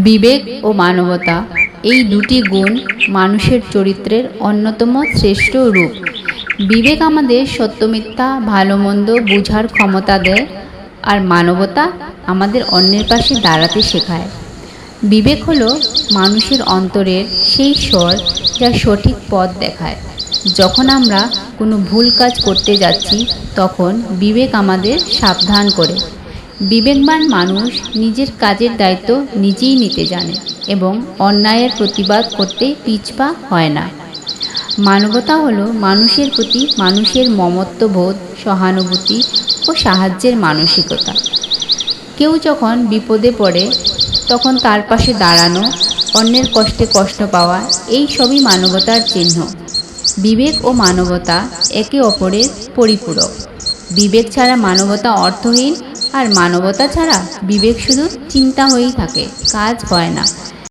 বিবেক ও মানবতা এই দুটি গুণ মানুষের চরিত্রের অন্যতম শ্রেষ্ঠ রূপ। বিবেক আমাদের সত্য মিথ্যা ভালো মন্দ বোঝার ক্ষমতা দেয়, আর মানবতা আমাদের অন্যের পাশে দাঁড়াতে শেখায়। বিবেক হলো মানুষের অন্তরের সেই স্বর যা সঠিক পথ দেখায়। যখন আমরা কোনো ভুল কাজ করতে যাচ্ছি, তখন বিবেক আমাদের সাবধান করে। বিবেকবান মানুষ নিজের কাজের দায়িত্ব নিজেই নিতে জানে এবং অন্যায়ের প্রতিবাদ করতে পিছপা হয় না। মানবতা হলো মানুষের প্রতি মানুষের মমত্ববোধ, সহানুভূতি ও সাহায্যের মানসিকতা। কেউ যখন বিপদে পড়ে তখন তার পাশে দাঁড়ানো, অন্যের কষ্টে কষ্ট পাওয়া, এই সবই মানবতার চিহ্ন। বিবেক ও মানবতা একে অপরের পরিপূরক। বিবেক ছাড়া মানবতা অর্থহীন, আর মানবতা ছাড়া বিবেক শুধু চিন্তা হয়েই থাকে, কাজ হয় না।